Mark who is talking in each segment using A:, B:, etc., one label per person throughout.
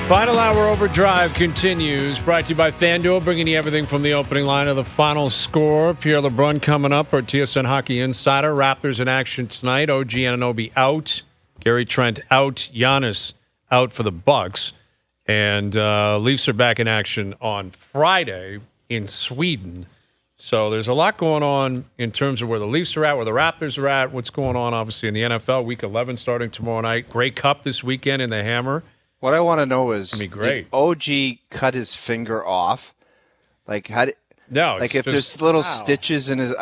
A: Final hour overdrive continues. Brought to you by FanDuel, bringing you everything from the opening line of the final score. Pierre, LeBrun coming up, our TSN Hockey Insider. Raptors in action tonight. OG Anunoby out. Gary Trent out. Giannis out for the Bucks. And Leafs are back in action on Friday in Sweden. So there's a lot going on in terms of where the Leafs are at, where the Raptors are at, what's going on, obviously, in the NFL. Week 11 starting tomorrow night. Grey Cup this weekend in the Hammer.
B: What I want to know is,
A: great.
B: did OG cut his finger off? Like, how did,
A: no,
B: like if there's little stitches in his,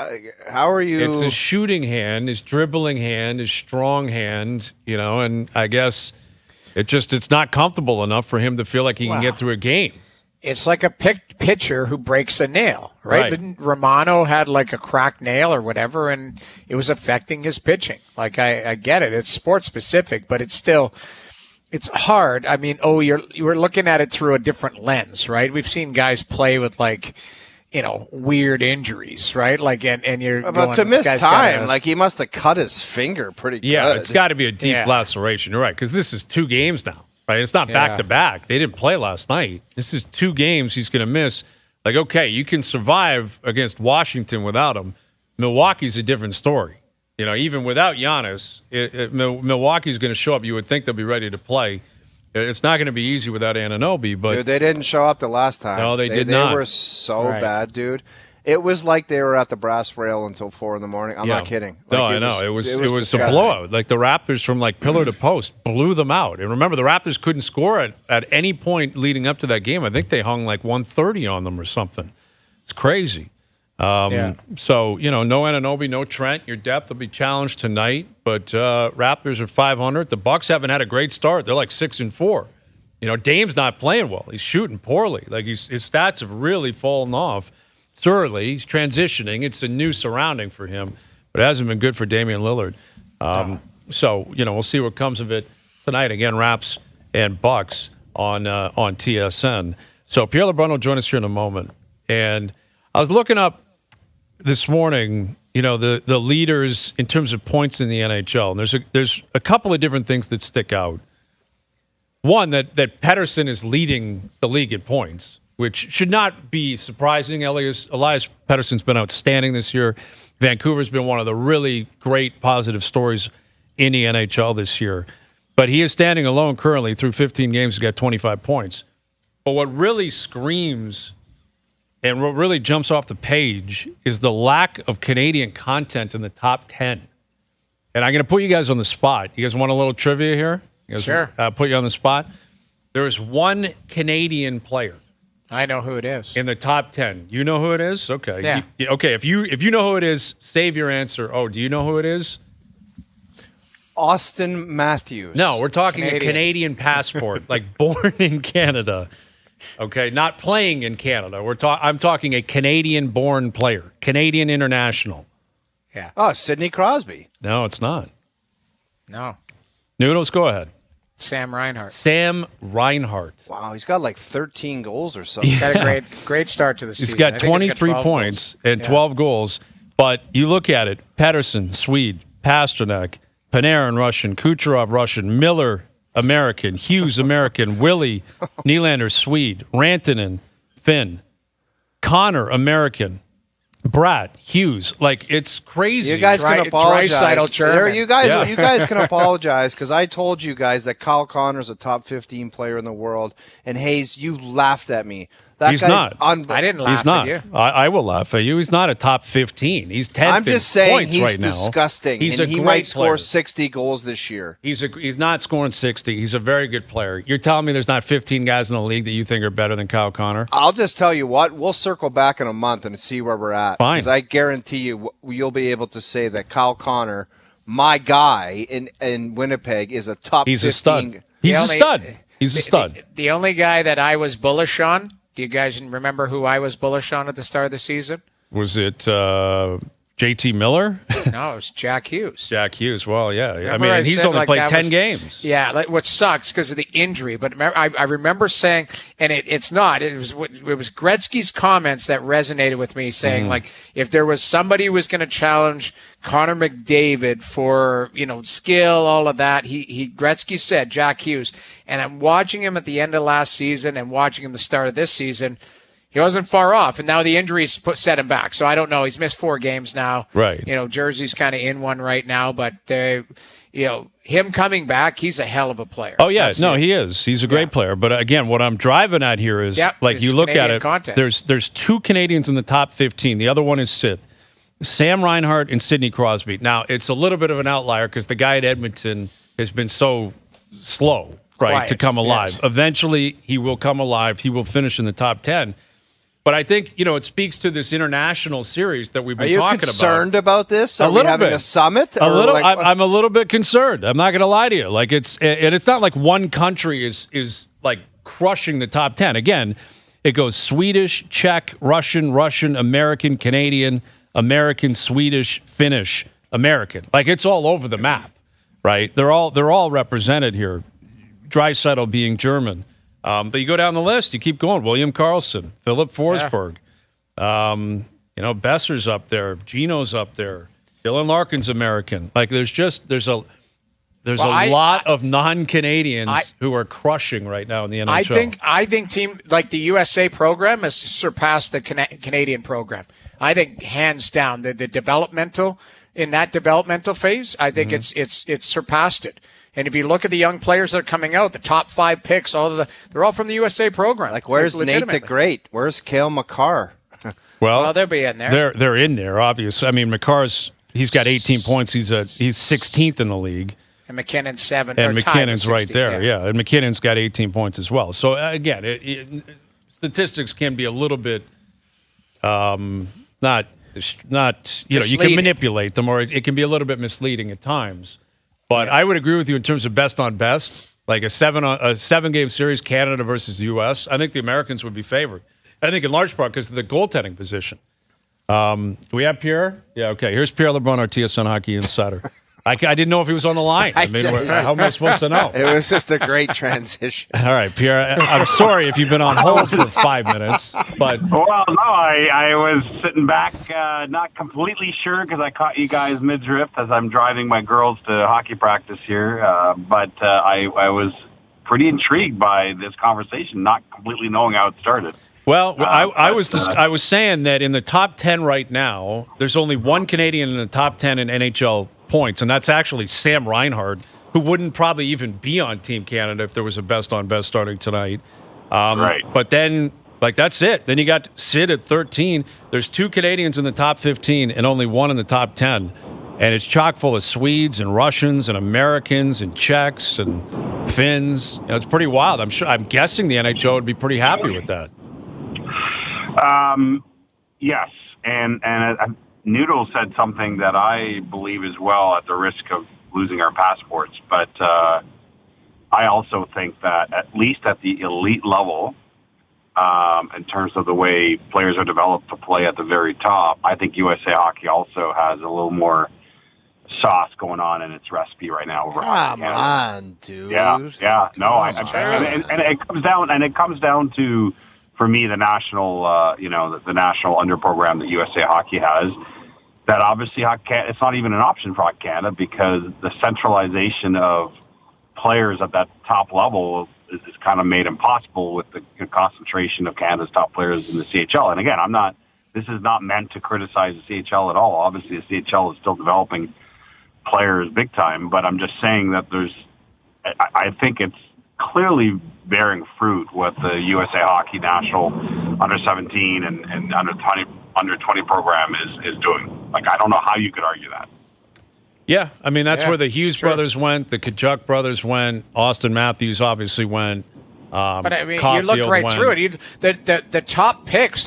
B: how are you?
A: It's his shooting hand, his dribbling hand, his strong hand, and I guess it's not comfortable enough for him to feel like he can get through a game.
C: It's like a pitcher who breaks a nail, right? Didn't Romano had like a cracked nail or whatever, and it was affecting his pitching. Like, I get it. It's sports specific, but it's still... It's hard. I mean, you're looking at it through a different lens, right? We've seen guys play with weird injuries, right? Like, and you're
B: but to miss time, like he must have cut his finger pretty good.
A: Yeah, it's got to be a deep laceration. You're right, because this is 2 games now, right? It's not back to back. They didn't play last night. This is 2 games he's going to miss. Like, okay, you can survive against Washington without him. Milwaukee's a different story. Even without Giannis, Milwaukee's going to show up. You would think they'll be ready to play. It's not going to be easy without Anunoby. But
B: dude, they didn't show up the last time.
A: No, they did not.
B: They were so bad, dude. It was like they were at the brass rail until 4 a.m. I'm not kidding.
A: No, I know. It was a blowout. Like, the Raptors from pillar to post blew them out. And remember, the Raptors couldn't score at any point leading up to that game. I think they hung 130 on them or something. It's crazy. So, no Anunoby, no Trent. Your depth will be challenged tonight. But Raptors are 500. The Bucks haven't had a great start. They're 6-4. Dame's not playing well. He's shooting poorly. His stats have really fallen off. Thoroughly, he's transitioning. It's a new surrounding for him. But it hasn't been good for Damian Lillard. So, we'll see what comes of it tonight. Again, Raps and Bucks on TSN. So Pierre LeBrun will join us here in a moment. And I was looking up this morning, the leaders in terms of points in the NHL. And there's a couple of different things that stick out. One, that Pettersson is leading the league in points, which should not be surprising. Elias Pettersson's been outstanding this year. Vancouver's been one of the really great positive stories in the NHL this year. But he is standing alone currently through 15 games. He's got 25 points. But what really screams and what really jumps off the page is the lack of Canadian content in the top 10. And I'm going to put you guys on the spot. You guys want a little trivia here?
C: Sure.
A: I'll put you on the spot. There is one Canadian player.
C: I know who it is.
A: In the top 10. You know who it is? Okay.
C: Yeah.
A: Okay, if you know who it is, save your answer. Oh, do you know who it is?
B: Austin Matthews.
A: No, we're talking a Canadian passport, born in Canada. Okay, not playing in Canada. I'm talking a Canadian-born player, Canadian international.
C: Yeah.
B: Oh, Sidney Crosby.
A: No, it's not.
C: No.
A: Noodles, go ahead.
C: Sam Reinhart.
A: Sam Reinhart.
B: Wow, he's got 13 goals or something.
C: He's got a great start to the season.
A: He's got 23 points and 12 goals. But you look at it: Pettersson, Swede; Pasternak; Panarin, Russian; Kucherov, Russian; Miller, American; Hughes, American; Willie, Nylander, Swede; Rantanen, Finn; Connor, American; Bratt, Hughes. It's crazy.
B: You guys can apologize.
C: German.
B: You guys can apologize because I told you guys that Kyle Connor's a top 15 player in the world, and Hayes, you laughed at me.
A: He's not.
C: I didn't laugh at you.
A: I will laugh at you. He's not a top 15. He's 10th
B: I'm just saying
A: points
B: he's
A: right
B: disgusting.
A: He's
B: and
A: a
B: he
A: great
B: might score
A: player.
B: 60 goals this year.
A: He's not scoring 60. He's a very good player. You're telling me there's not 15 guys in the league that you think are better than Kyle Connor?
B: I'll just tell you what. We'll circle back in a month and see where we're at.
A: Fine.
B: Because I guarantee you'll be able to say that Kyle Connor, my guy in Winnipeg, is a top 15.
A: He's a stud. He's a stud.
C: The only guy that I was bullish on, do you guys remember who I was bullish on at the start of the season?
A: Was it JT Miller?
C: No, it was Jack Hughes.
A: Jack Hughes. Well, yeah.
C: Remember
A: I mean, he's
C: said,
A: only played 10 games.
C: Yeah, like what sucks because of the injury. But I remember saying, and it's not. It was Gretzky's comments that resonated with me, saying like if there was somebody who was going to challenge Connor McDavid for skill, all of that, Gretzky said Jack Hughes. And I'm watching him at the end of last season and watching him the start of this season. He wasn't far off, and now the injuries set him back. So I don't know. He's missed 4 games now.
A: Right.
C: Jersey's kind of in one right now, but him coming back, he's a hell of a player.
A: Oh yeah, he is. He's a great player. But again, what I'm driving at here is like you look
C: Canadian
A: at it.
C: Content.
A: There's 2 Canadians in the top 15. The other one is Sid, Sam Reinhart, and Sidney Crosby. Now it's a little bit of an outlier because the guy at Edmonton has been so slow, right, to come alive.
C: Yes.
A: Eventually, he will come alive. He will finish in the top 10. But I think, it speaks to this international series that we've been talking about.
B: Are you concerned about this? Are
A: a little
B: we having
A: bit.
B: a summit?
A: A little. I'm a little bit concerned. I'm not going to lie to you. Like it's not like one country is like crushing the top 10. Again, it goes Swedish, Czech, Russian, American, Canadian, American, Swedish, Finnish, American. Like it's all over the map, right? They're all represented here. Draisaitl being German. But you go down the list, you keep going. William Karlsson, Philip Forsberg, Besser's up there, Gino's up there, Dylan Larkin's American. Like there's a lot of non-Canadians who are crushing right now in the NHL.
C: I think team like the USA program has surpassed the Canadian program. I think hands down the developmental phase. I think it's surpassed it. And if you look at the young players that are coming out, the top 5 picks, they're all from the USA program.
B: Like, where's Nate the Great? Where's Cale Makar?
A: Well,
C: they'll be in there.
A: They're in there, obviously. I mean, he's got 18 points. He's 16th in the league.
C: And McKinnon's 7.
A: And McKinnon's right there, yeah. And McKinnon's got 18 points as well. So, again, statistics can be a little bit not you can manipulate them, or it can be a little bit misleading at times. But I would agree with you in terms of best on best, like a 7-game series, Canada versus the U.S. I think the Americans would be favored. I think in large part because of the goaltending position. Do we have Pierre? Yeah, okay. Here's Pierre LeBrun, our TSN Hockey Insider. I didn't know if he was on the line. I mean, how am I supposed to know?
B: It was just a great transition.
A: All right, Pierre, I'm sorry if you've been on hold for 5 minutes. But
D: well, no, I was sitting back, not completely sure because I caught you guys mid-drift as I'm driving my girls to hockey practice here. But I was pretty intrigued by this conversation, not completely knowing how it started.
A: Well, I was saying that in the top 10 right now, there's only one Canadian in the top 10 in NHL points, and that's actually Sam Reinhart, who wouldn't probably even be on Team Canada if there was a best on best starting tonight.
D: Right.
A: But then, that's it. Then you got Sid at 13. There's 2 Canadians in the top 15 and only 1 in the top 10. And it's chock full of Swedes and Russians and Americans and Czechs and Finns. It's pretty wild. I'm guessing the NHL would be pretty happy with that.
D: Yes, and Noodle said something that I believe as well, at the risk of losing our passports. But I also think that at least at the elite level, in terms of the way players are developed to play at the very top, I think USA Hockey also has a little more sauce going on in its recipe right now.
B: Come on, dude.
D: Yeah. No, and it comes down to, for me, the national, the national under program that USA Hockey has. That obviously it's not even an option for Hockey Canada because the centralization of players at that top level is kind of made impossible with the concentration of Canada's top players in the CHL. And again, this is not meant to criticize the CHL at all. Obviously, the CHL is still developing players big time, but I'm just saying that I think it's clearly bearing fruit what the USA Hockey National under 17 and under 20 program is doing. Like, I don't know how you could argue that.
A: Yeah, I mean, that's where the Hughes brothers went, the Kachuk brothers went, Austin Matthews obviously went.
C: But I mean,
A: Caulfield
C: you look right
A: went.
C: through it. The top picks,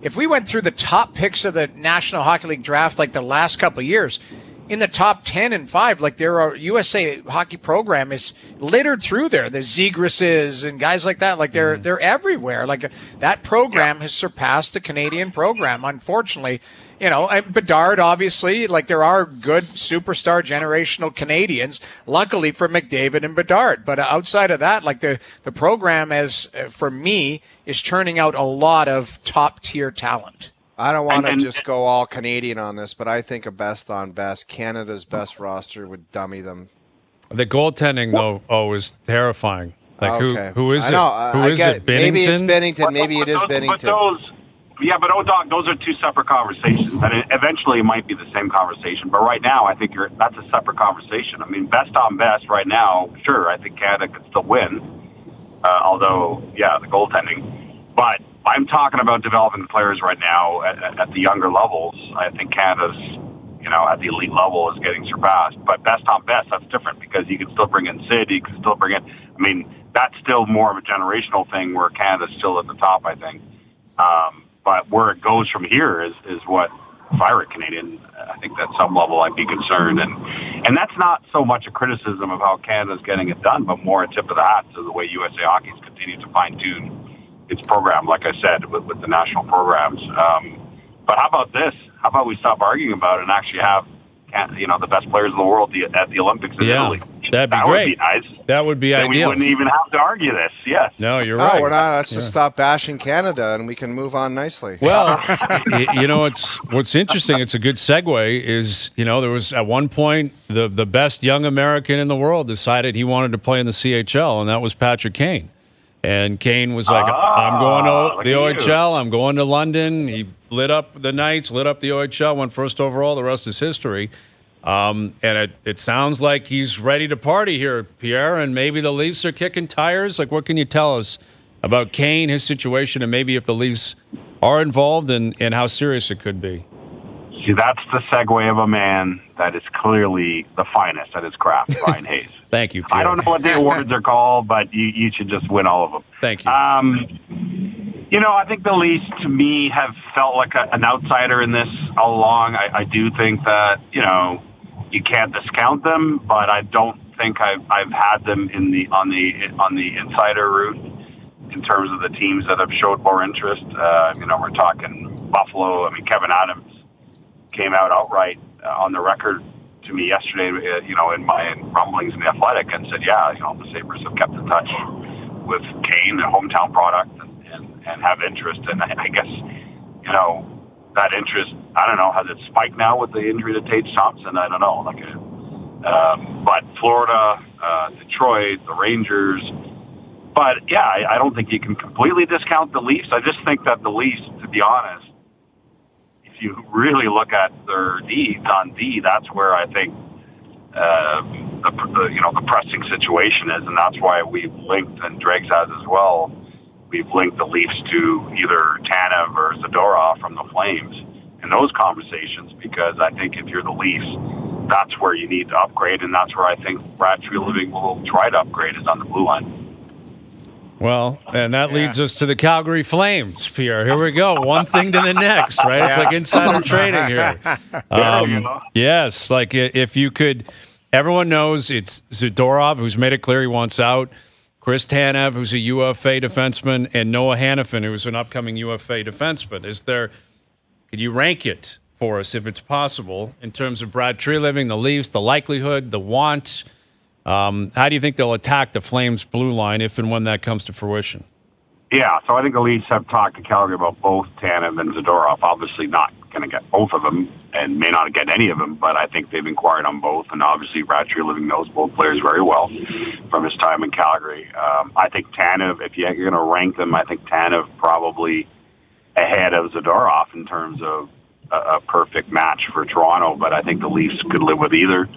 C: if we went through the top picks of the National Hockey League draft, like the last couple of years, in the top 10 and 5. Like there are USA hockey program is littered through there. There's Zegras and guys like that. Like they're everywhere. Like that program has surpassed the Canadian program, unfortunately. And Bedard, obviously, like there are good superstar generational Canadians, luckily for McDavid and Bedard. But outside of that, like the program for me, is churning out a lot of top tier talent.
B: I don't want to just go all Canadian on this, but I think a best on best, Canada's best roster would dummy them.
A: The goaltending, though, is terrifying. Like,
B: okay.
A: who is it?
B: Who is it? Bennington? Maybe it's Bennington. Maybe it is Bennington.
D: But O'Dog, those are two separate conversations. And eventually it might be the same conversation. But right now, I think that's a separate conversation. I mean, best on best right now, sure, I think Canada could still win. Although, the goaltending. But I'm talking about developing players right now at the younger levels. I think Canada's, at the elite level is getting surpassed. But best on best, that's different because you can still bring in Sid. You can still bring in, that's still more of a generational thing where Canada's still at the top, I think. But where it goes from here is what, if I were a Canadian, I think at some level I'd be concerned. And that's not so much a criticism of how Canada's getting it done, but more a tip of the hat to the way USA Hockey's continued to fine-tune its program, like I said, with the national programs. But how about this? How about we stop arguing about it and actually have the best players in the world at the Olympics in Italy?
A: That'd be great.
D: Would be nice.
A: That would be
D: then
A: ideal.
D: We wouldn't even have to argue this. Yes.
A: No, you're right.
B: We're not. Let's just stop bashing Canada, and we can move on nicely.
A: Well, what's interesting. It's a good segue. Is there was at one point the best young American in the world decided he wanted to play in the CHL, and that was Patrick Kane. And Kane was like, I'm going to the OHL. I'm going to London. He lit up the Knights, lit up the OHL, went first overall. The rest is history. And it sounds like he's ready to party here, Pierre, and maybe the Leafs are kicking tires. Like, what can you tell us about Kane, his situation, and maybe if the Leafs are involved and how serious it could be?
D: See, that's the segue of a man that is clearly the finest at his craft, Bryan Hayes.
A: Thank you, Pierre.
D: I don't know what the awards are called, but you should just win all of them.
A: Thank you.
D: I think the Leafs, to me, have felt like an outsider in this all along. I do think that, you can't discount them, but I don't think I've had them on the insider route in terms of the teams that have showed more interest. We're talking Buffalo. Kevin Adams came out outright on the record to me yesterday, in my rumblings in the Athletic, and said, the Sabres have kept in touch with Kane, the hometown product, and have interest. And I guess, that interest, I don't know, has it spiked now with the injury to Tage Thompson? I don't know. But Florida, Detroit, the Rangers. But, I don't think you can completely discount the Leafs. I just think that the Leafs, to be honest, if you really look at their needs on D, that's where I think the pressing situation is, and that's why we've linked, and Dregs has as well, we've linked the Leafs to either Tanev or Zadorov from the Flames in those conversations, because I think if you're the Leafs, that's where you need to upgrade, and that's where I think Brad Treliving will try to upgrade, is on the blue line.
A: Well, and that leads us to the Calgary Flames, Pierre. Here we go. One thing to the next, right? It's like insider trading here. Yes, like if you could, everyone knows it's Zadorov, who's made it clear he wants out, Chris Tanev, who's a UFA defenseman, and Noah Hanifin, who's an upcoming UFA defenseman. Could you rank it for us, if it's possible, in terms of Brad Treliving, the Leafs, the likelihood, the want? How do you think they'll attack the Flames blue line if and when that comes to fruition?
D: Yeah, so I think the Leafs have talked to Calgary about both Tanev and Zadorov. Obviously not going to get both of them and may not get any of them, but I think they've inquired on both, and obviously Brad Treliving knows both players very well from his time in Calgary. I think Tanev, if you're going to rank them, I think Tanev probably ahead of Zadorov in terms of a perfect match for Toronto, but I think the Leafs could live with either.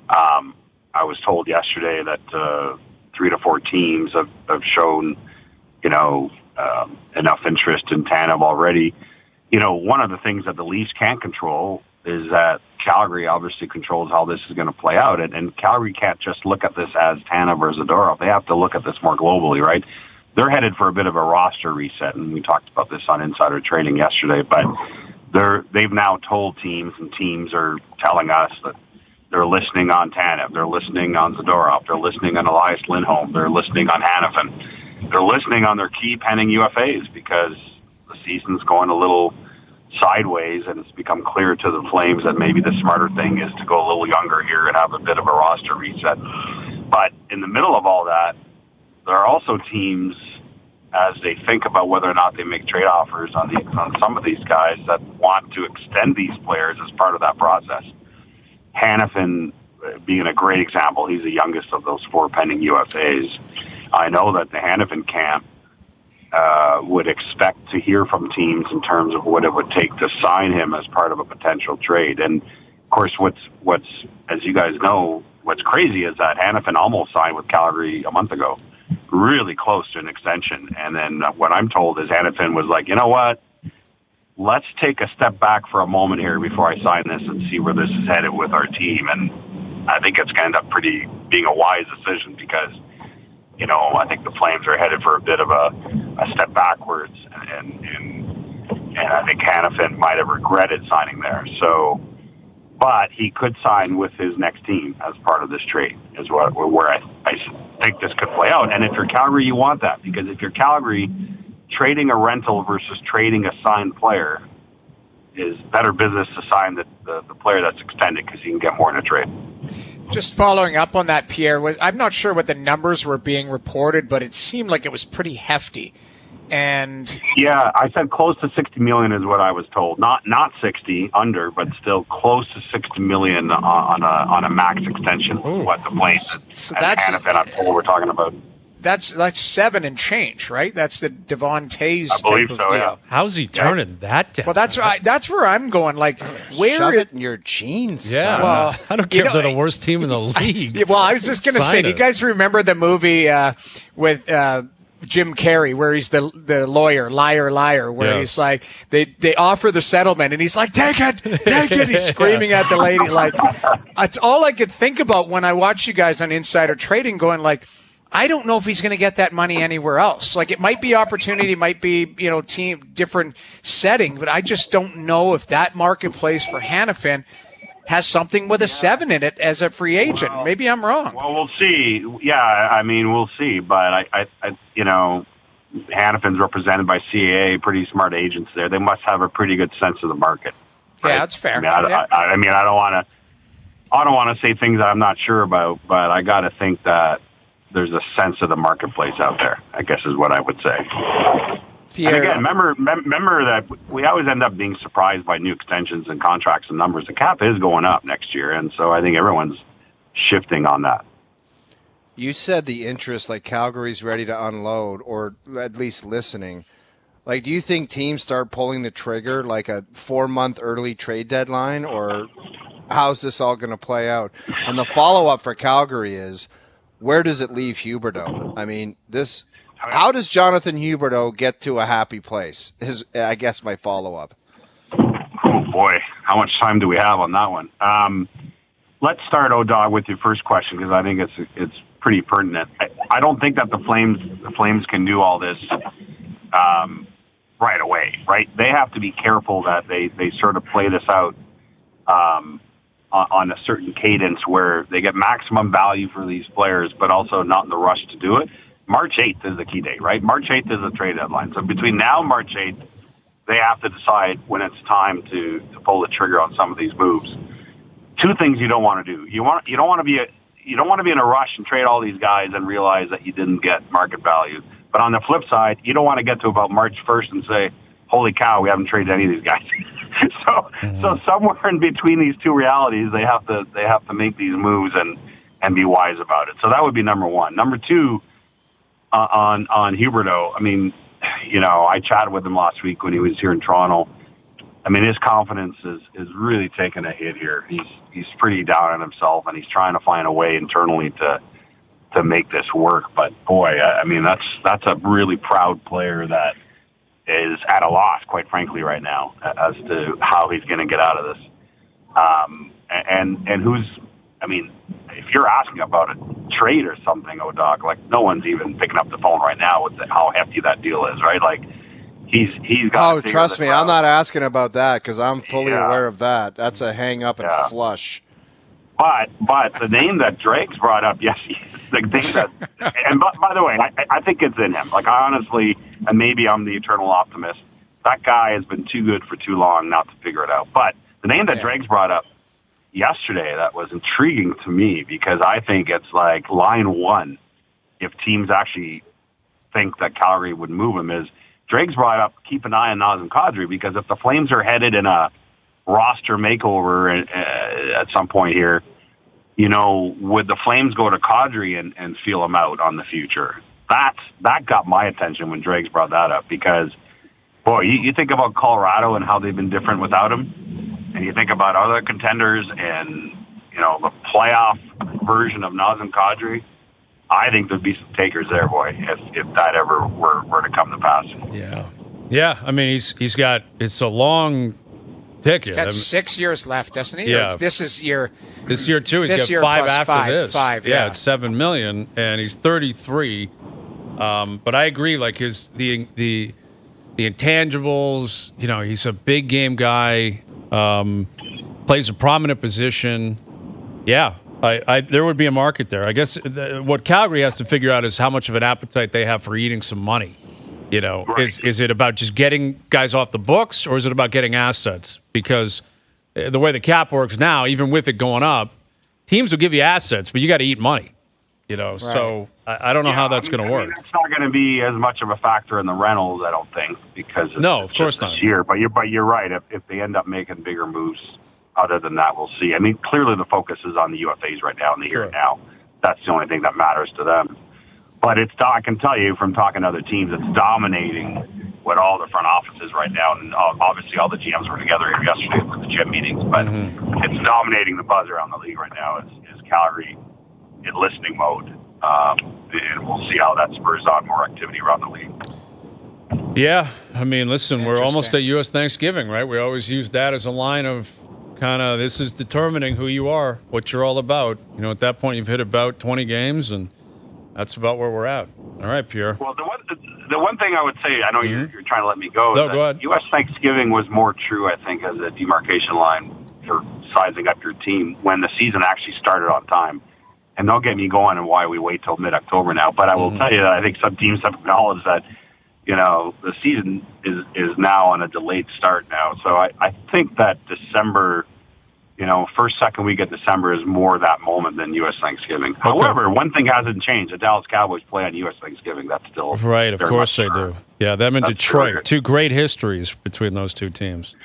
D: I was told yesterday that 3 to 4 teams have shown, enough interest in Tanev already. One of the things that the Leafs can't control is that Calgary obviously controls how this is going to play out, and Calgary can't just look at this as Tanev or Zadorov. They have to look at this more globally, right? They're headed for a bit of a roster reset, and we talked about this on Insider Trading yesterday, but they've now told teams, and teams are telling us that They're listening on Tanev. They're listening on Zadorov. They're listening on Elias Lindholm. They're listening on Hanifin. They're listening on their key pending UFAs because the season's going a little sideways, and it's become clear to the Flames that maybe the smarter thing is to go a little younger here and have a bit of a roster reset. But in the middle of all that, there are also teams, as they think about whether or not they make trade offers on some of these guys, that want to extend these players as part of that process. Hanifin being a great example. He's the youngest of those 4 pending UFAs. I know that the Hanifin camp would expect to hear from teams in terms of what it would take to sign him as part of a potential trade. And of course, what's as you guys know, what's crazy is that Hanifin almost signed with Calgary a month ago, really close to an extension. And then what I'm told is Hanifin was like, you know what? Let's take a step back for a moment here before I sign this and see where this is headed with our team. And I think it's going to end up being a wise decision because, you know, I think the Flames are headed for a bit of a step backwards, and I think Hanifin might have regretted signing there. So, but he could sign with his next team as part of this trade, is where I think this could play out. And if you're Calgary, you want that, because if you're Calgary, trading a rental versus trading a signed player is better business to sign the player that's extended because you can get more in a trade.
C: Just following up on that, Pierre, I'm not sure what the numbers were being reported, but it seemed like it was pretty hefty. And
D: yeah, I said close to $60 million is what I was told. Not 60 under, but still close to $60 million on a max extension. What the Flames and Hanifin, I'm told we're talking about.
C: That's 7 and change, right? That's the Devon Tays
D: I believe
C: type
D: so,
C: of deal.
D: yeah.
A: How's he turning that down?
C: Well, that's where I'm going. Like, where
B: shove it in your jeans.
A: Yeah,
B: son.
C: Well,
A: I don't care if they're the worst team in the league.
C: Well, I was just going to say, do you guys remember the movie with Jim Carrey where he's the lawyer, liar, where he's like, they offer the settlement and he's like, take it. He's screaming at the lady. Like, it's all I could think about when I watch you guys on Insider Trading going like, I don't know if he's going to get that money anywhere else. Like, it might be opportunity, might be, you know, team different setting, but I just don't know if that marketplace for Hanifin has something with a 7 in it as a free agent.
D: Well,
C: maybe I'm wrong.
D: Well, we'll see. Yeah, I mean, we'll see. But I you know, Hanifin's represented by CAA, pretty smart agents there. They must have a pretty good sense of the market. Right?
C: Yeah, that's fair.
D: I mean, I don't want to say things that I'm not sure about, but I got to think that there's a sense of the marketplace out there, I guess is what I would say.
B: Pierre,
D: and again, remember that we always end up being surprised by new extensions and contracts and numbers. The cap is going up next year, and so I think everyone's shifting on that.
B: you said the interest, like Calgary's ready to unload, or at least listening. Like, do you think teams start pulling the trigger like a 4-month early trade deadline, or how's this all going to play out? And the follow-up for Calgary is, where does it leave Huberdeau? I mean, how does Jonathan Huberdeau get to a happy place? Is, I guess, my follow-up.
D: Oh boy, how much time do we have on that one? Let's start, O-Dog, with your first question, because I think it's pretty pertinent. I don't think that the Flames can do all this right away, right? They have to be careful that they sort of play this out on a certain cadence where they get maximum value for these players, but also not in the rush to do it. March 8th is the key date, right? March 8th is the trade deadline. So between now and March 8th, they have to decide when it's time to pull the trigger on some of these moves. Two things you don't want to do. You don't want to be in a rush and trade all these guys and realize that you didn't get market value. But on the flip side, you don't want to get to about March 1st and say, holy cow, we haven't traded any of these guys. So somewhere in between these two realities, they have to make these moves and be wise about it. So that would be number one. Number two, on Huberdeau, I mean, you know, I chatted with him last week when he was here in Toronto. I mean, his confidence is really taking a hit here. He's pretty down on himself, and he's trying to find a way internally to make this work. But boy, I mean, that's a really proud player that is at a loss, quite frankly, right now as to how he's going to get out of this. And who's, I mean, if you're asking about a trade or something, O-Dog, like no one's even picking up the phone right now with how hefty that deal is, right? Like he's got.
B: Oh, trust me, I'm not asking about that because I'm fully aware of that. That's a hang up and flush.
D: But the name that Drake's brought up, yes, the name that, and by the way, I think it's in him. Like, I honestly, and maybe I'm the eternal optimist, that guy has been too good for too long not to figure it out. But the name that Drake's brought up yesterday that was intriguing to me, because I think it's like line one if teams actually think that Calgary would move him, is Drake's brought up keep an eye on Nazem Kadri, because if the Flames are headed in a roster makeover at some point here, you know, would the Flames go to Kadri and feel him out on the future? That got my attention when Drake's brought that up, because, boy, you think about Colorado and how they've been different without him, and you think about other contenders and, you know, the playoff version of Nazem Kadri. I think there'd be some takers there, boy, if that ever were to come to pass.
A: Yeah. I mean, he's got, it's a long ticket.
C: He's got 6 years left, doesn't he?
A: Yeah.
C: This year
A: 2. He's got 5 after this.
C: Yeah,
A: it's $7 million, and he's 33. But I agree. Like the intangibles. You know, he's a big game guy. Plays a prominent position. Yeah. There would be a market there. I guess what Calgary has to figure out is how much of an appetite they have for eating some money. You know,
D: right.
A: Is it about just getting guys off the books, or is it about getting assets? Because the way the cap works now, even with it going up, teams will give you assets, but you got to eat money. You know, right. So I don't know how that's going to work.
D: It's not going to be as much of a factor in the rentals, I don't think, because
A: of course not.
D: This year. But you're right. If they end up making bigger moves, other than that, we'll see. I mean, clearly the focus is on the UFAs right now, and the here and now. That's the only thing that matters to them. But I can tell you from talking to other teams, it's dominating what all the front offices right now, and obviously all the GMs were together here yesterday for the GM meetings, but it's dominating the buzz around the league right now. Is Calgary in listening mode, and we'll see how that spurs on more activity around the league.
A: Yeah, I mean, listen, we're almost at U.S. Thanksgiving, right? We always use that as a line of kind of, this is determining who you are, what you're all about. You know, at that point, you've hit about 20 games, and that's about where we're at. All right, Pierre.
D: Well, the one thing I would say, I know you're trying to let me go.
A: No, go ahead.
D: U.S. Thanksgiving was more true, I think, as a demarcation line for sizing up your team when the season actually started on time. And don't get me going on why we wait till mid-October now. But I will tell you that I think some teams have acknowledged that, you know, the season is now on a delayed start now. So I think that December, you know, first, second week of December is more that moment than U.S. Thanksgiving. Okay. However, one thing hasn't changed. The Dallas Cowboys play on U.S. Thanksgiving. That's still
A: right. Of course they do. Yeah, them in Detroit. Two great histories between those two teams.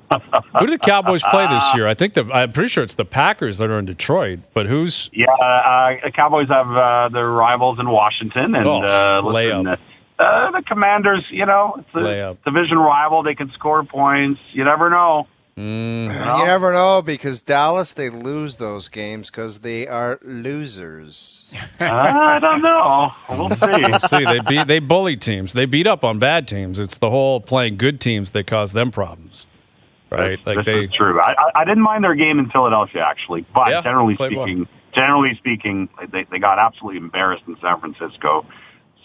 A: Who do the Cowboys play this year? I'm pretty sure it's the Packers that are in Detroit. But who's?
D: Yeah, the Cowboys have their rivals in Washington, and
A: layup.
D: The Commanders. You know, it's a division rival. They can score points. You never know.
B: You never know, because Dallas, they lose those games because they are losers.
D: I don't know. We'll see.
A: We'll see. They bully teams. They beat up on bad teams. It's the whole playing good teams that cause them problems. Right?
D: This is true. I didn't mind their game in Philadelphia, actually, but generally speaking, they got absolutely embarrassed in San Francisco.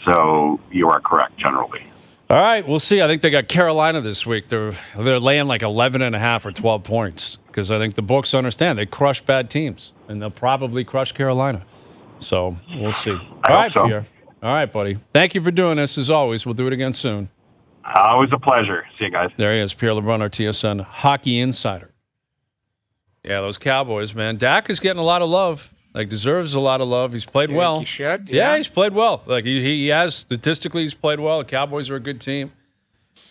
D: So you are correct, generally.
A: All right, we'll see. I think they got Carolina this week. They're laying like 11.5 or 12 points, because I think the books understand they crush bad teams, and they'll probably crush Carolina. So we'll see. All right, Pierre. All right, buddy. Thank you for doing this, as always. We'll do it again soon.
D: Always a pleasure. See you guys.
A: There he is, Pierre LeBrun, our TSN hockey insider. Yeah, those Cowboys, man. Dak is getting a lot of love. Like, deserves a lot of love. He's played well.
C: He should.
A: Yeah, he's played well. Like, he has, statistically, he's played well. The Cowboys are a good team.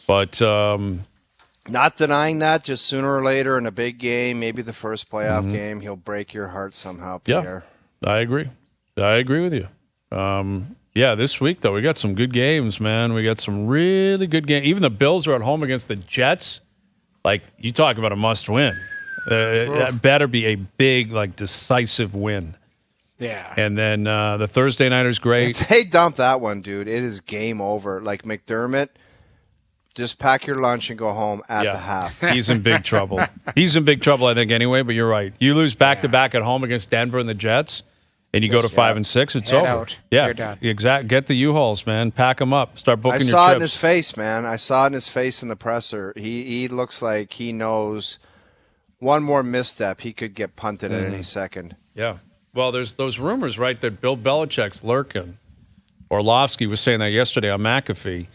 A: But
B: not denying that, just sooner or later in a big game, maybe the first playoff game, he'll break your heart somehow, Pierre.
A: Yeah, I agree with you. Yeah, this week, though, we got some good games, man. We got some really good games. Even the Bills are at home against the Jets. Like, you talk about a must-win. It better be a big, like, decisive win.
C: Yeah.
A: And then the Thursday night is great.
B: If they dump that one, dude, it is game over. Like McDermott, just pack your lunch and go home at the half.
A: He's in big trouble. He's in big trouble, I think, anyway, but you're right. You lose back-to-back at home against Denver and the Jets, and you go to 5-6, it's over.
C: Out.
A: Yeah,
C: you're done.
A: Exactly. Get the U-Hauls, man. Pack them up. Start booking your trips.
B: I saw it in his face, man. I saw it in his face in the presser. He looks like he knows one more misstep, he could get punted at any second.
A: Yeah. Well, there's those rumors, right, that Bill Belichick's lurking. Orlovsky was saying that yesterday on McAfee.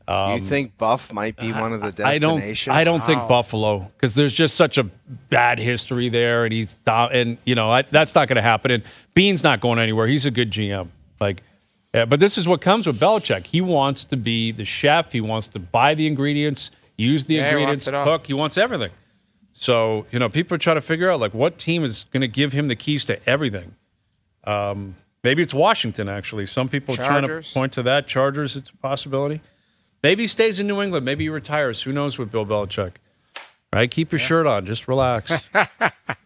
B: You think Buff might be one of the destinations?
A: I don't think Buffalo, because there's just such a bad history there, and he's and that's not going to happen. And Bean's not going anywhere. He's a good GM. But this is what comes with Belichick. He wants to be the chef. He wants to buy the ingredients, use the ingredients, cook. He wants everything. So people are trying to figure out what team is going to give him the keys to everything. Maybe it's Washington. Actually, some people are trying to point to that. Chargers, it's a possibility. Maybe he stays in New England. Maybe he retires. Who knows with Bill Belichick? Right? Keep your shirt on. Just relax. All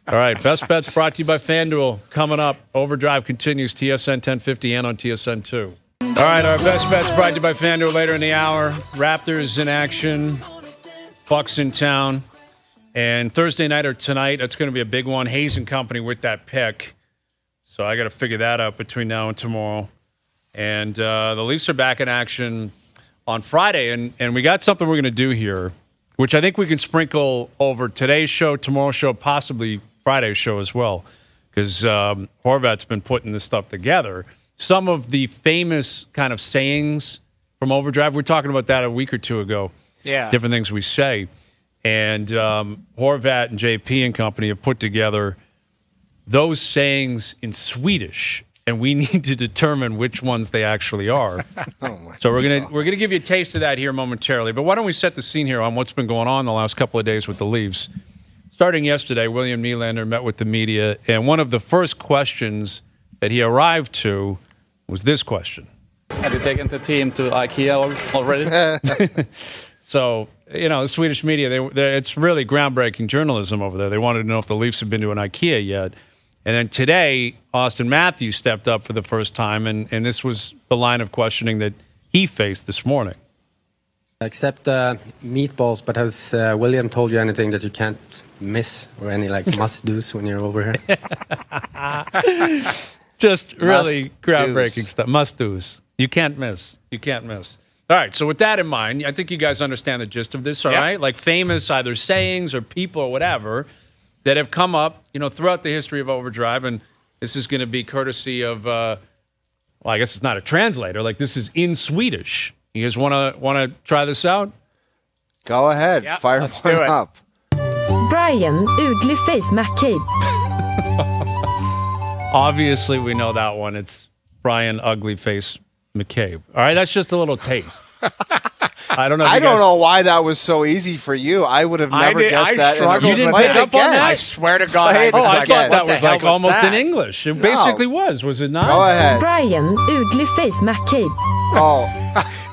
A: right. Best Bets brought to you by FanDuel. Coming up, Overdrive continues, TSN 1050 and on TSN 2. All right. Our Best Bets brought to you by FanDuel later in the hour. Raptors in action. Bucks in town. And Thursday night or tonight, that's going to be a big one. Hayes and company with that pick. So I got to figure that out between now and tomorrow. And the Leafs are back in action on Friday, and we got something we're going to do here, which I think we can sprinkle over today's show, tomorrow's show, possibly Friday's show as well, because Horvat's been putting this stuff together. Some of the famous kind of sayings from OverDrive, we were talking about that a week or two ago.
C: Yeah.
A: Different things we say. And Horvat and JP and company have put together those sayings in Swedish, and we need to determine which ones they actually are. So we're gonna give you a taste of that here momentarily. But why don't we set the scene here on what's been going on the last couple of days with the Leafs? Starting yesterday, William Nylander met with the media, and one of the first questions that he arrived to was this question.
E: Have you taken the team to IKEA already?
A: So, the Swedish media, it's really groundbreaking journalism over there. They wanted to know if the Leafs had been to an IKEA yet. And then today, Austin Matthews stepped up for the first time, and this was the line of questioning that he faced this morning.
F: Except meatballs, but has William told you anything that you can't miss or any must-dos when you're over here?
A: Just really groundbreaking stuff. Must-dos. You can't miss. You can't miss. All right, so with that in mind, I think you guys understand the gist of this, all right? Like famous either sayings or people or whatever that have come up, throughout the history of OverDrive, and this is going to be courtesy of, I guess it's not a translator. This is in Swedish. You guys want to try this out?
B: Go ahead.
C: Yep,
B: Fire
C: let's
B: one
C: do it.
B: up.
G: Brian Ugly Face McCabe.
A: Obviously, we know that one. It's Brian Ugly Face McCabe. All right, that's just a little taste. I don't know.
B: I don't know why that was so easy for you. I would have never guessed that.
C: You
A: didn't pick up on that?
C: I swear to God.
B: I
A: thought that was almost
C: that?
A: in English. It basically was it not?
B: Go ahead.
G: Brian Ugly Face McCabe.
B: Oh,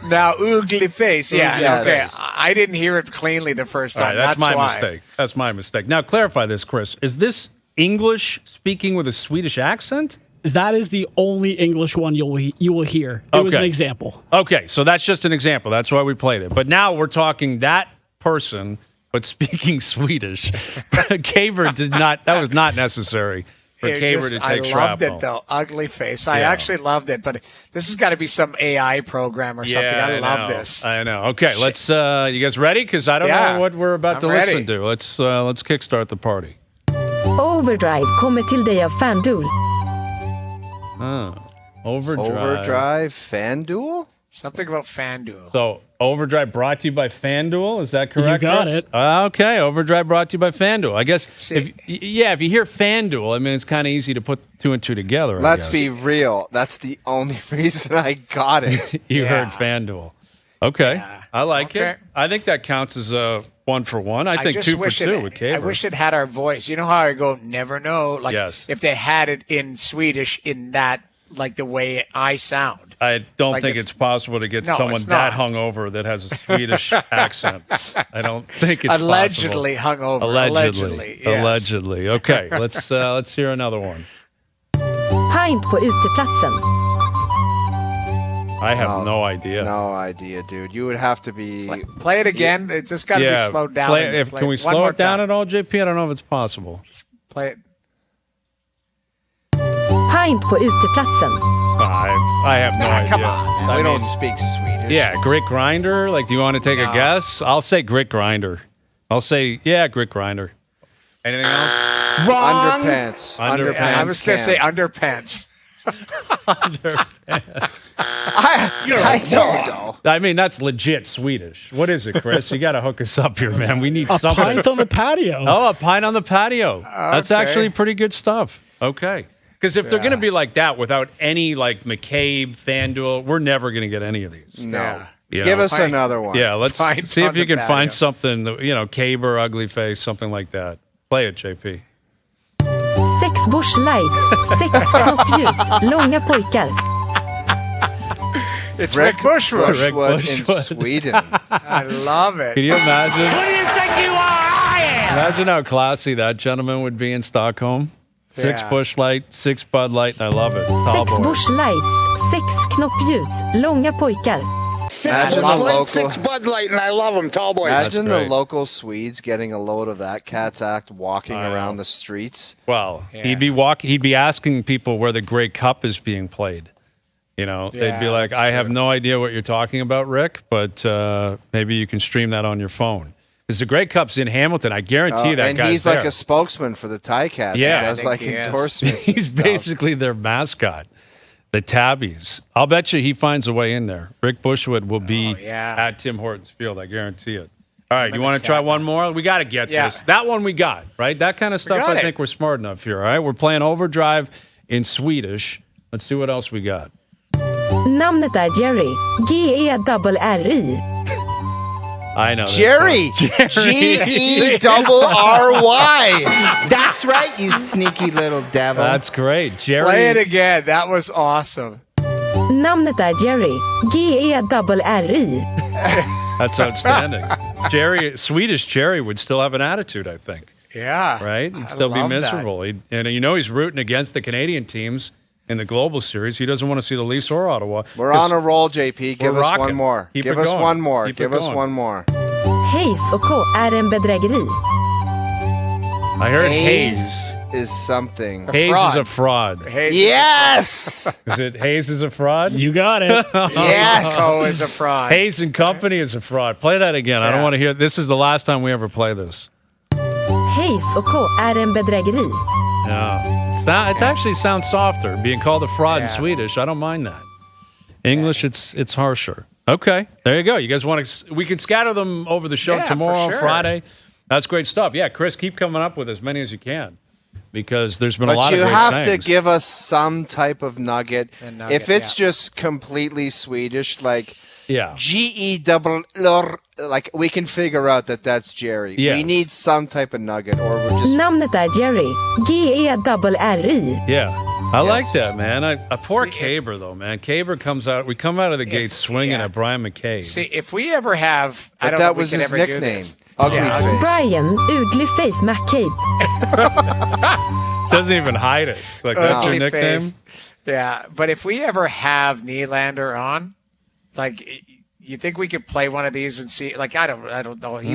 C: Now, ugly face. Yeah,
B: Yes.
C: okay. I didn't hear it cleanly the first
A: All
C: time.
A: right, that's my
C: why.
A: mistake. That's my mistake. Now, clarify this, Chris. Is this English speaking with a Swedish accent?
H: That is the only English one you will hear. It was an example.
A: Okay, so that's just an example. That's why we played it. But now we're talking that person, but speaking Swedish. Kaver did not. That was not necessary for Kaver to take shrapnel.
C: I loved it though. Ugly face. I actually loved it, but this has got to be some AI program or something. I love this.
A: I know. Okay, let's. You guys ready? Because I don't know what we're about to listen to. Let's kickstart the party.
G: OverDrive kommer till dig av FanDuel.
B: OverDrive FanDuel?
C: Something about FanDuel.
A: So, OverDrive brought to you by FanDuel. Is that correct?
H: You got
A: Chris?
H: it.
A: Okay, OverDrive brought to you by FanDuel. I guess if you hear FanDuel, I mean, it's kind of easy to put two and two together.
B: Let's be real. That's the only reason I got it.
A: You heard FanDuel. Okay,
C: Yeah.
A: I like it. I think that counts as a 1-for-1. I think
C: just
A: 2 for
C: wish
A: 2 with Kaver.
C: I wish it had our voice. You know how I go, never know? Like, if they had it in Swedish in that, like the way I sound.
A: I don't think it's possible to get someone that hungover that has a Swedish accent. I don't think it's
C: allegedly
A: possible.
C: hungover.
A: Allegedly.
C: Yes.
A: Allegedly. Okay, let's hear another one.
G: Pint på uteplatsen.
A: I have no idea.
B: No idea, dude. You would have to be...
C: Play it again. It's just got to be slowed down.
A: Can we slow it down at all, JP? I don't know if it's possible.
C: Play it.
G: Pint på uteplatsen.
A: I have no idea.
C: Come on.
B: We don't speak Swedish.
A: Yeah, grit grinder. Do you want to take a guess? I'll say grit grinder. Grit grinder. Anything else?
B: Underpants.
C: I was going to say underpants.
B: I don't know.
A: I mean, that's legit Swedish. What is it, Chris? You got to hook us up here, man. We need
H: A
A: something.
H: pint on the patio.
A: Oh, a pint on the patio. That's actually pretty good stuff. Okay. Because if they're going to be like that without any like McCabe, FanDuel, we're never going to get any of these.
B: No.
A: You
B: Give
A: know?
B: us another one.
A: Yeah, let's
C: Pint
A: see if
C: on
A: you
C: the
A: can
C: patio.
A: find something, Cabe or Ugly Face, something like that. Play it, JP.
G: 6 Bush Lights, 6 knoppljus, långa pojkar.
C: It's Rick Bushwood.
B: Bushwood in
A: Bushwood.
B: Sweden.
C: I love it.
A: Can you imagine?
C: Who do you think you are? I am.
A: Imagine how classy that gentleman would be in Stockholm. 6
C: Yeah.
A: Bush Light, 6 Bud Light, and I love it. Tall
G: 6
A: boy.
G: Bush Lights, 6 knoppljus, långa pojkar.
B: Imagine the local,
I: 6 Bud Light, and I love them, tall boys.
B: imagine the
A: great.
B: local Swedes getting a load of that cat's act walking around the streets.
A: Well,
C: Yeah.
A: he'd be asking people where the Grey Cup is being played. They'd be like,
C: that's
A: I have
C: true.
A: no idea what you're talking about, Rick, but maybe you can stream that on your phone. Because the Grey Cup's in Hamilton. I guarantee that
B: and
A: guy's
B: he's
A: there.
B: like a spokesman for the Ticats.
A: Yeah,
B: He
A: I
B: does
C: think
B: like
C: he is.
B: endorsements.
A: He's
B: and stuff.
A: basically their mascot, the Tabbies. I'll bet you he finds a way in there. Rick Bushwood will be at Tim Hortons Field. I guarantee it. All right, you want to try one more? We got to get this. That one we got, right? That kind of stuff, I think we're smart enough here, all right? We're playing OverDrive in Swedish. Let's see what else we got.
G: Namnet är Jerry, G-E-R-R-Y.
A: I know. this
B: Jerry.
A: one.
B: G-E-R-R-Y. That's right, you sneaky little devil.
A: That's great. Jerry.
C: Play it again. That was awesome.
G: Namnet är Jerry, G-E-R-R-Y.
A: That's outstanding. Swedish Jerry would still have an attitude, I think.
C: Yeah.
A: Right? He'd still be
C: love that.
A: miserable. And he's rooting against the Canadian teams in the Global Series. He doesn't want to see the Leafs or Ottawa.
B: We're on a roll, JP. Give us
A: rocking.
B: one more.
A: Keep
B: Give
A: it
B: us
A: going.
B: one more.
A: Keep it
B: Give us
A: going.
B: one more.
G: Hayes och K är en bedrägeri.
A: I heard
B: Hayes is something.
A: Hayes is a fraud.
C: Hayes
B: Yes.
A: Is it Hayes is a fraud?
H: You got it.
B: Yes.
C: Oh, is a fraud.
A: Hayes and Company is a fraud. Play that again. I don't
C: Yeah.
A: want to hear. This is the last time we ever play this.
G: Hayes och K är en bedrägeri.
A: Yeah. It actually sounds softer. Being called a fraud in
C: Yeah.
A: Swedish, I don't mind that. English, it's harsher. Okay, there you go. You guys want to? We can scatter them over the show
C: Yeah,
A: tomorrow,
C: for sure.
A: Friday. That's great stuff. Yeah, Chris, keep coming up with as many as you can, because there's been a
B: But
A: lot
B: you
A: of great
B: have to
A: sayings.
B: give us some type of nugget.
C: nugget,
B: If it's just completely Swedish, like
A: Yeah.
B: G-E-R-R, like we can figure out that that's Jerry.
A: Yeah.
B: We need some type of nugget, or we're just.
G: Namnet är Jerry, G-E-R-R-Y.
A: Yeah. I like
B: Yes.
A: that, man. A poor Caber, though, man. Caber we come out of the gate swinging at Bryan McCabe.
C: See, if we ever have, I
B: But
C: don't know
B: that
C: if we
B: was
C: can
B: his
C: ever do
B: nickname.
C: this.
B: Ugly
C: Yeah.
B: face.
G: Bryan Ugly Face McCabe.
A: Doesn't even hide it. Like, that's your
C: Ugly
A: nickname?
C: face. Yeah, but if we ever have Nylander on, like, you think we could play one of these and see? Like, I don't know. He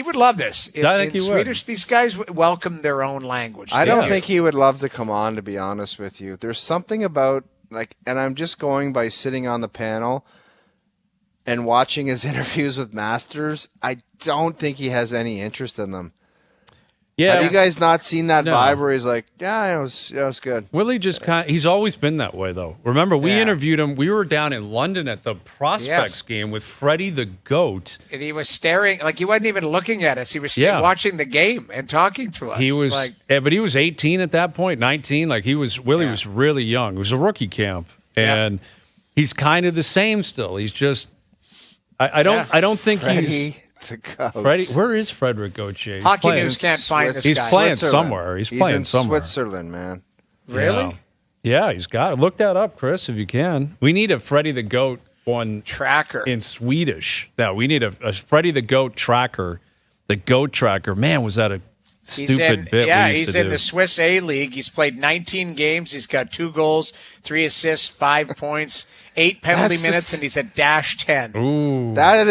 C: would love this.
A: I think
C: in
A: he would.
C: Swedish, these guys welcome their own language.
B: I
C: They
B: don't
C: do.
B: think he would love to come on, to be honest with you. There's something about, like, and I'm just going by sitting on the panel and watching his interviews with Masters. I don't think he has any interest in them.
A: Yeah.
B: Have you guys not seen that
A: No.
B: vibe where he's like, yeah, it was good.
A: Willie just he's always been that way, though. Remember, we interviewed him. We were down in London at the Prospects game with Freddie the Goat.
C: And he was staring, like he wasn't even looking at us. He was
A: Yeah.
C: watching the game and talking to us.
A: He was,
C: like,
A: but he was 18 at that point, 19. Like Willie was really young. It was a rookie camp, and he's kind of the same still. He's just, I don't think he's.
B: Freddie the Goat.
A: Freddie, where is Frederick Gauthier? He's
C: Hockey
A: playing-
C: News can't find this
A: He's
C: guy.
A: playing
B: Switzerland.
A: somewhere. He's
B: He's
A: playing
B: in
A: somewhere.
B: Switzerland, man.
C: really?
A: Yeah, he's got it. Look that up, Chris, if you can. We need a Freddie the Goat one
C: Tracker.
A: in Swedish. No, we need a Freddie the Goat tracker. The Goat tracker. Man, was that a stupid bit
C: Yeah,
A: we used
C: he's
A: to
C: in
A: do.
C: the Swiss A League. He's played 19 games. He's got 2 goals, 3 assists, 5 points, 8 penalty
B: That's
C: minutes,
B: just-
C: and he's a -10.
A: Ooh.
B: That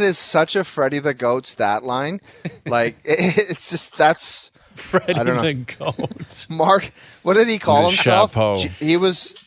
B: is such a Freddie the Goat stat line. Like it's just
A: Freddie
B: I don't know.
A: the Goat.
B: Mark. What did he call
A: The
B: himself?
A: chapeau.
B: He was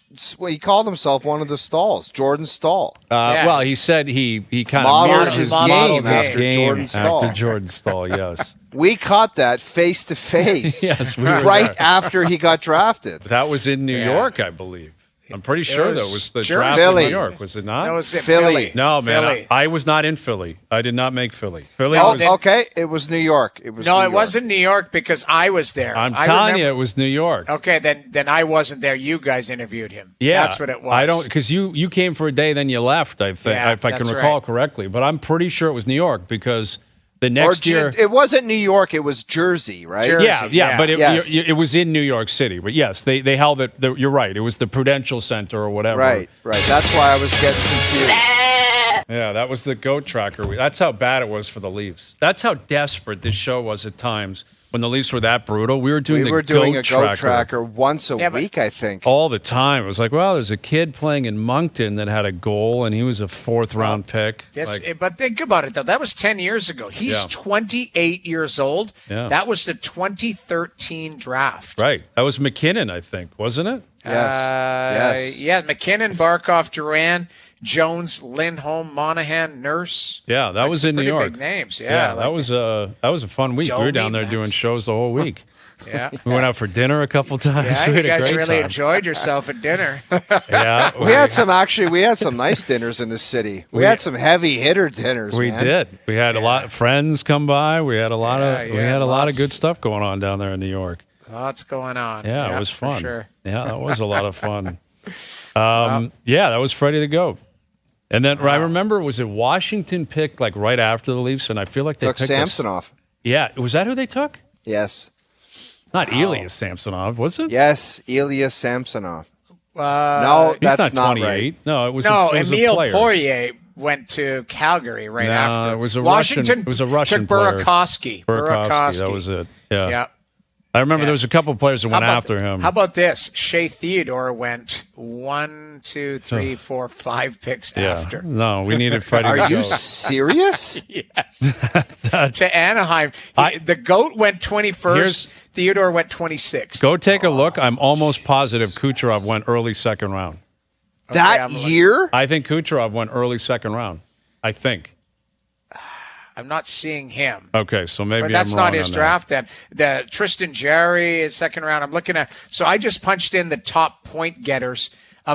B: he called himself one of the Stalls, Jordan Stahl.
A: Well, he said he kind of
B: Modeled
A: mirrored
B: his
A: modeled
B: game
A: his
B: after
A: game
B: Jordan Stahl.
A: After Jordan Stahl, yes.
B: We caught that face to face.
A: Yes, we were
B: right
A: there.
B: after he got drafted.
A: That was in New York, I believe. I'm pretty sure that was the draft
B: Philly.
A: in New York, was it not?
C: That was
B: Philly.
A: No, man,
C: Philly.
A: I was not in Philly. I did not make Philly. Philly
B: Oh,
A: was.
B: okay. It was New York. It was.
C: No,
B: New
C: it
B: York.
C: wasn't New York because I was there.
A: I'm
C: I
A: telling you,
C: remember-
A: it was New York.
C: Okay, then I wasn't there. You guys interviewed him.
A: Yeah,
C: That's what it was.
A: I don't because you came for a day, then you left. I think,
C: Yeah,
A: if I can
C: that's
A: recall
C: right.
A: correctly. But I'm pretty sure it was New York because the
B: Or
A: next year.
B: it wasn't New York. It was Jersey, right?
C: Jersey.
A: Yeah, but
B: Yes.
A: it was in New York City. But yes, they held it. You're right. It was the Prudential Center or whatever.
B: Right. That's why I was getting confused.
A: Yeah, that was the goat tracker. That's how bad it was for the Leafs. That's how desperate this show was at times when the Leafs were that brutal. We were doing
B: We were doing a
A: goat
B: goat tracker once a week, I think.
A: all the time. It was like, well, there's a kid playing in Moncton that had a goal, and he was a fourth-round pick.
C: Yes,
A: Like,
C: but think about it, though. That was 10 years ago. He's
A: Yeah.
C: 28 years old.
A: Yeah.
C: That was the 2013 draft.
A: right. That was McKinnon, I think, wasn't it?
B: Yes.
C: Yeah, McKinnon, Barkov, Duran, Jones, Lindholm, Monahan, Nurse.
A: Yeah, that was in New
C: Pretty
A: York.
C: big names. Yeah,
A: that was a fun week. We were down there
C: Domi,
A: doing
C: Max.
A: shows the whole week.
C: Yeah.
A: We went out for dinner a couple times.
C: Yeah,
A: we
C: you
A: had a
C: guys
A: great
C: really
A: time.
C: enjoyed yourself at dinner.
A: Yeah,
B: We had some nice dinners in the city. We had some heavy hitter dinners.
A: We
B: man.
A: did. We had a lot of friends come by. We had a lot
C: Yeah,
A: we had a lot of
C: lots.
A: good stuff going on down there in New York.
C: Lots going on.
A: Yeah, it was
C: for
A: fun.
C: Sure.
A: Yeah, that was a lot of fun. Yeah, that was Freddie the Goat. And then I remember, was it Washington picked like right after the Leafs? And I feel like they
B: Took
A: picked
B: Samsonov.
A: Yeah, was that who they took?
B: Yes.
A: Not Elias Samsonov, was it?
B: Yes, Ilya Samsonov.
C: No,
B: No,
A: He's
B: that's
A: not
B: not
A: 28.
B: right.
A: No, it was
C: No,
A: it was
C: Emile
A: a player.
C: Poirier went to Calgary right
A: No,
C: after.
A: it was a
C: Washington
A: Russian- it was a Russian
C: took
A: player.
C: Burakovsky.
A: Burakovsky, that was it. Yeah.
C: Yeah.
A: I remember there was a couple of players that went after him.
C: How about this? Shea Theodore went 1, 2, 3, 4, 5 picks
A: yeah.
C: after.
A: No, we needed Freddie the
B: Are you
A: Goat.
B: serious?
C: Yes.
A: That's-
C: To Anaheim. The GOAT went 21st. Theodore went 26th.
A: Go take a look. I'm almost positive Kucherov went early second round.
B: That
C: I'm
B: year?
A: I think Kucherov went early second round. I think.
C: I'm not seeing him.
A: Okay, so maybe
C: But that's
A: I'm wrong
C: not his
A: on that.
C: draft then. The Tristan Jarry second round. I'm looking at. So I just punched in the top point getters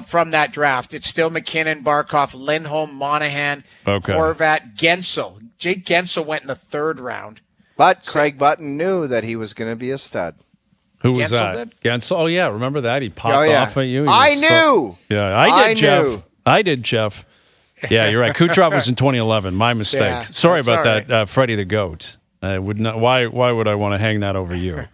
C: from that draft. It's still McKinnon, Barkov, Lindholm, Monahan,
A: Okay.
C: Horvat, Gensel. Jake Gensel went in the third round.
B: But Craig Button knew that he was going to be a stud.
A: Who was
C: Gensel
A: that?
C: did?
A: Gensel? Oh, yeah. Remember that? He popped
B: Oh, yeah.
A: off at you. He
B: I
A: was
B: knew.
A: Yeah, I did, Jeff.
B: knew.
A: I did, Jeff. Yeah, you're right. Kucherov was in 2011. My mistake.
C: Yeah,
A: Sorry
C: that's
A: about
C: all
A: that, Freddie the Goat. I would not. Why would I want to hang that over you?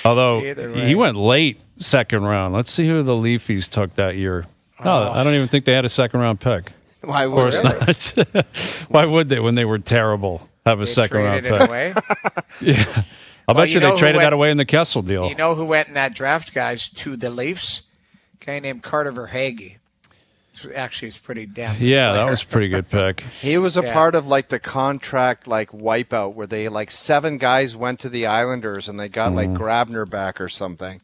A: Although
C: Either way.
A: he went late second round. Let's see who the Leafies took that year. No, I don't even think they had a second round pick.
B: Why
A: Of
B: would
A: course not. Why would they when they were terrible have a
C: They
A: second round
C: traded
A: pick?
C: it away.
A: Yeah. I'll
C: Well,
A: bet
C: you
A: you
C: know
A: they
C: who
A: traded
C: went-
A: that away in the Kessel deal.
C: You know who went in that draft, guys, to the Leafs? A guy named Carter Verhaeghe. Actually, it's pretty damn good
A: Yeah, that
C: player.
A: was a pretty good pick.
B: He was a
C: Yeah.
B: part of like the contract like wipeout where they like 7 guys went to the Islanders and they got like Grabner back or something.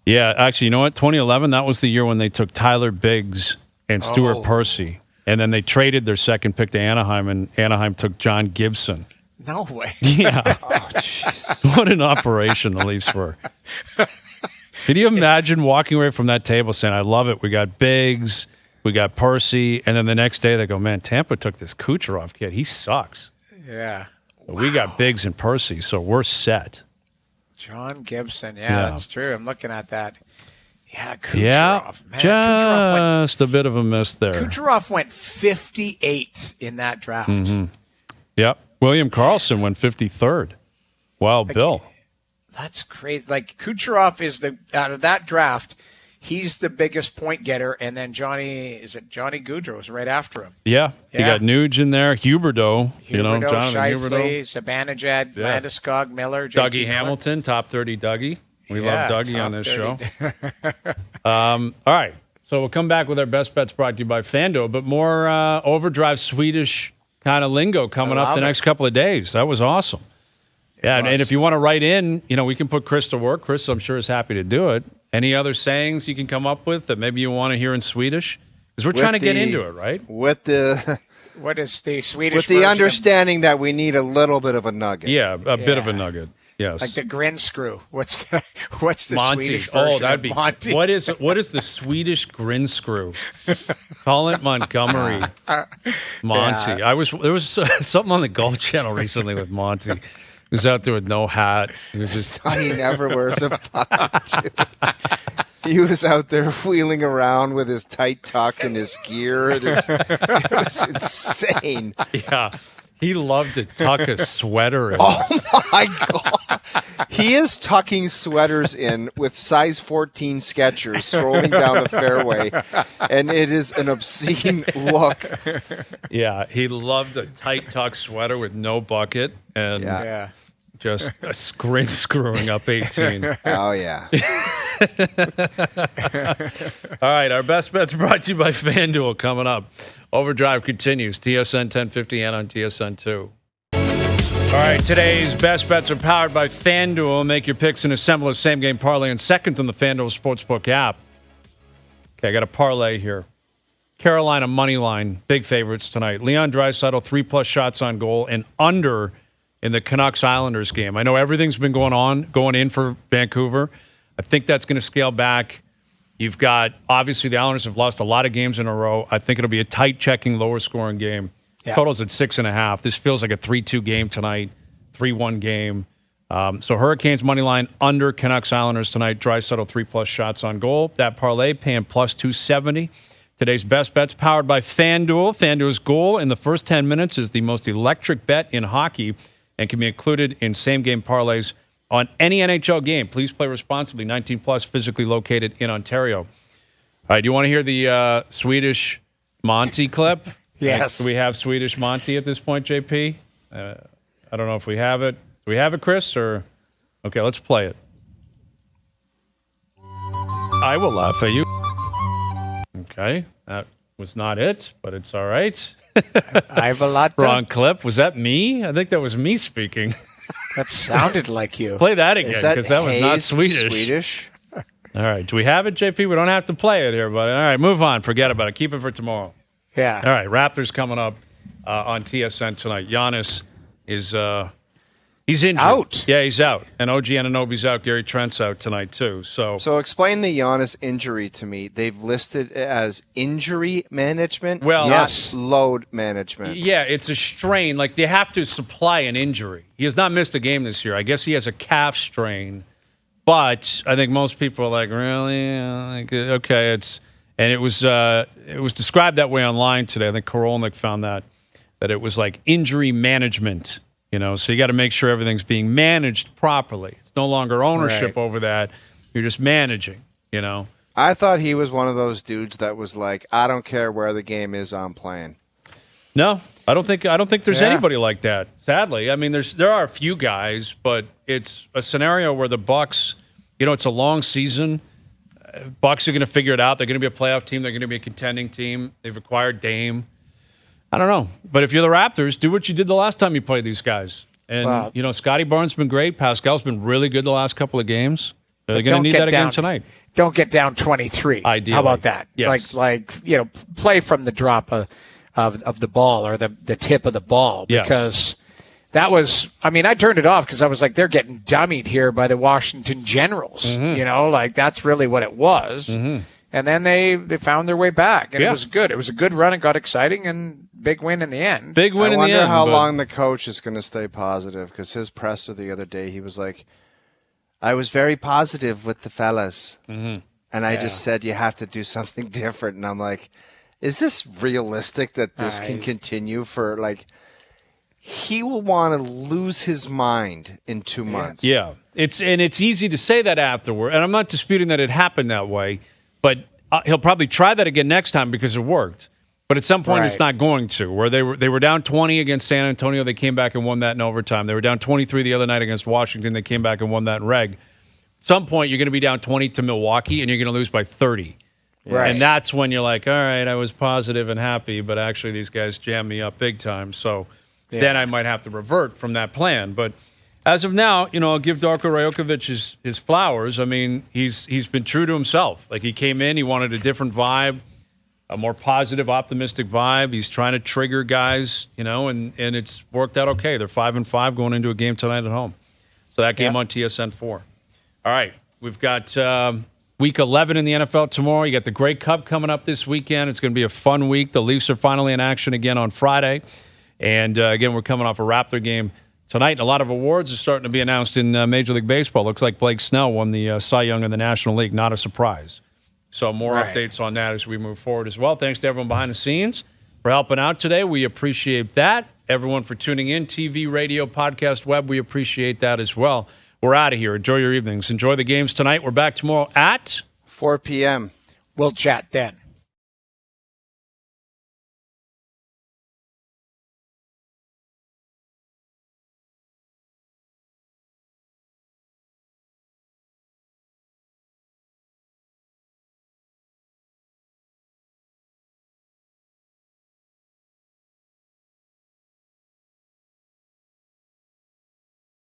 A: Yeah, actually, you know what? 2011, that was the year when they took Tyler Biggs and Stuart Percy. And then they traded their second pick to Anaheim, and Anaheim took John Gibson.
C: No way.
A: Yeah.
B: Oh jeez.
A: What an operation the Leafs were. Can you imagine walking away from that table saying, I love it. We got Biggs, we got Percy. And then the next day they go, man, Tampa took this Kucherov kid. He sucks.
C: Yeah.
A: But we got Biggs and Percy, so we're set.
C: John Gibson. Yeah, that's true. I'm looking at that. Yeah, Kucherov.
A: Yeah,
C: Man, Kucherov
A: just a bit of a miss there.
C: Kucherov went 58th in that draft.
A: Yep. William Karlsson went 53rd. Wild Bill.
C: That's crazy. Like Kucherov is out of that draft, he's the biggest point getter, and then Johnny Gaudreau is right after him.
A: Yeah. You
C: Yeah.
A: got Nuge in there, Huberdeau,
C: Huberdeau,
A: Jonathan Huberdeau.
C: Shifley, Zibanejad,
A: Yeah.
C: Landeskog, Miller,
A: Dougie
C: JT Miller.
A: Hamilton, top 30 Dougie. We
C: Yeah,
A: love Dougie
C: top
A: on this
C: 30.
A: show. All right. So we'll come back with our best bets brought to you by Fando, but more OverDrive Swedish kind of lingo coming up
C: love
A: the
C: it.
A: next couple of days. That was awesome. Yeah, and if you want to write in, we can put Chris to work. Chris, I'm sure, is happy to do it. Any other sayings you can come up with that maybe you want to hear in Swedish? Because we're trying to get into it, right?
B: With the
C: what is the Swedish?
B: With the understanding that we need a little bit of a nugget.
A: Yeah, a bit of a nugget. Yes,
C: like the grin screw. What's the
A: Monty.
C: Swedish version
A: that'd be
C: Monty?
A: What is the Swedish grin screw? Colin Montgomery, Monty.
C: Yeah.
A: There was something on the Golf Channel recently with Monty. He was out there with no hat. He was just
B: he never wears a poncho. He was out there wheeling around with his tight tuck and his gear. It was insane.
A: Yeah. He loved to tuck a sweater in.
B: Oh, my God. He is tucking sweaters in with size 14 Skechers strolling down the fairway, and it is an obscene look.
A: Yeah, he loved a tight tuck sweater with no bucket and just a grin screwing up 18.
B: Oh, yeah.
A: All right, our best bets brought to you by FanDuel coming up. OverDrive continues. TSN 1050 and on TSN 2. All right, today's best bets are powered by FanDuel. Make your picks and assemble a same-game parlay in seconds on the FanDuel Sportsbook app. Okay, I got a parlay here. Carolina money line, big favorites tonight. Leon Draisaitl, 3+ shots on goal and under in the Canucks-Islanders game. I know everything's been going in for Vancouver. I think that's going to scale back. You've got, obviously, the Islanders have lost a lot of games in a row. I think it'll be a tight checking, lower scoring game. Yeah. Total's at 6.5. This feels like a 3-2 game tonight, 3-1 game. So Hurricanes money line under Canucks Islanders tonight. Draisaitl 3+ shots on goal. That parlay paying plus 270. Today's best bets powered by FanDuel. FanDuel's goal in the first 10 minutes is the most electric bet in hockey and can be included in same-game parlays on any NHL game. Please play responsibly. 18+, physically located in Ontario. All right, do you want to hear the Swedish Monty clip?
C: Yes.
A: Do we have Swedish Monty at this point, JP? I don't know if we have it. Do we have it, Chris? Or okay, let's play it. I will laugh at you. Okay, that was not it, but it's all right.
C: I have a lot.
A: Wrong clip. Was that me? I think that was me speaking.
C: That sounded like you.
A: Play that again, because that was not Swedish.
B: Swedish?
A: All right. Do we have it, JP? We don't have to play it here, but all right, move on. Forget about it. Keep it for tomorrow.
C: Yeah.
A: All right. Raptors coming up on TSN tonight. Giannis is he's injured.
C: Out.
A: Yeah, he's out. And OG Anunoby's out. Gary Trent's out tonight, too. So
B: explain the Giannis injury to me. They've listed it as injury management,
A: well,
B: not load management.
A: Yeah, it's a strain. Like, they have to supply an injury. He has not missed a game this year. I guess he has a calf strain. But I think most people are like, really? Okay, it was described that way online today. I think Korolnik found that it was like injury management. So you got to make sure everything's being managed properly. It's no longer ownership over that. You're just managing,
B: I thought he was one of those dudes that was like, I don't care where the game is, I'm playing.
A: No, I don't think there's anybody like that. Sadly, I mean, there are a few guys, but it's a scenario where the Bucks, it's a long season. Bucks are going to figure it out. They're going to be a playoff team. They're going to be a contending team. They've acquired Dame. I don't know. But if you're the Raptors, do what you did the last time you played these guys. And, Scotty Barnes has been great. Pascal's been really good the last couple of games. They're going to need that again tonight.
C: Don't get down 23.
A: Ideally.
C: How about that?
A: Yes.
C: Play from the drop of the ball or the tip of the ball. Because that was, I turned it off because I was like, they're getting dummied here by the Washington Generals. Mm-hmm. That's really what it was. Mm-hmm. And then they found their way back, and it was good. It was a good run. It got exciting, and big win in the end.
A: Big win in the end.
B: I wonder how long the coach is going to stay positive, because his presser the other day, he was like, I was very positive with the fellas. Mm-hmm. And I just said, you have to do something different. And I'm like, is this realistic that this can continue for, he will want to lose his mind in 2 months.
A: Yeah. It's easy to say that afterward. And I'm not disputing that it happened that way. But he'll probably try that again next time because it worked. But at some point, it's not going to. Where they were down 20 against San Antonio, they came back and won that in overtime. They were down 23 the other night against Washington. They came back and won that in reg. At some point, you're going to be down 20 to Milwaukee, and you're going to lose by 30. Right. And that's when you're like, all right, I was positive and happy, but actually these guys jammed me up big time. So then I might have to revert from that plan. But as of now, I'll give Darko Rajokovic his flowers. I mean, he's been true to himself. Like, he came in, he wanted a different vibe, a more positive, optimistic vibe. He's trying to trigger guys, and it's worked out okay. They're 5-5 going into a game tonight at home. So that game on TSN 4. All right, we've got Week 11 in the NFL tomorrow. You got the Grey Cup coming up this weekend. It's going to be a fun week. The Leafs are finally in action again on Friday. And, again, we're coming off a Raptor game tonight. A lot of awards are starting to be announced in Major League Baseball. Looks like Blake Snell won the Cy Young in the National League. Not a surprise. So more updates on that as we move forward as well. Thanks to everyone behind the scenes for helping out today. We appreciate that. Everyone for tuning in, TV, radio, podcast, web, we appreciate that as well. We're out of here. Enjoy your evenings. Enjoy the games tonight. We're back tomorrow at
B: 4 p.m.
C: We'll chat then.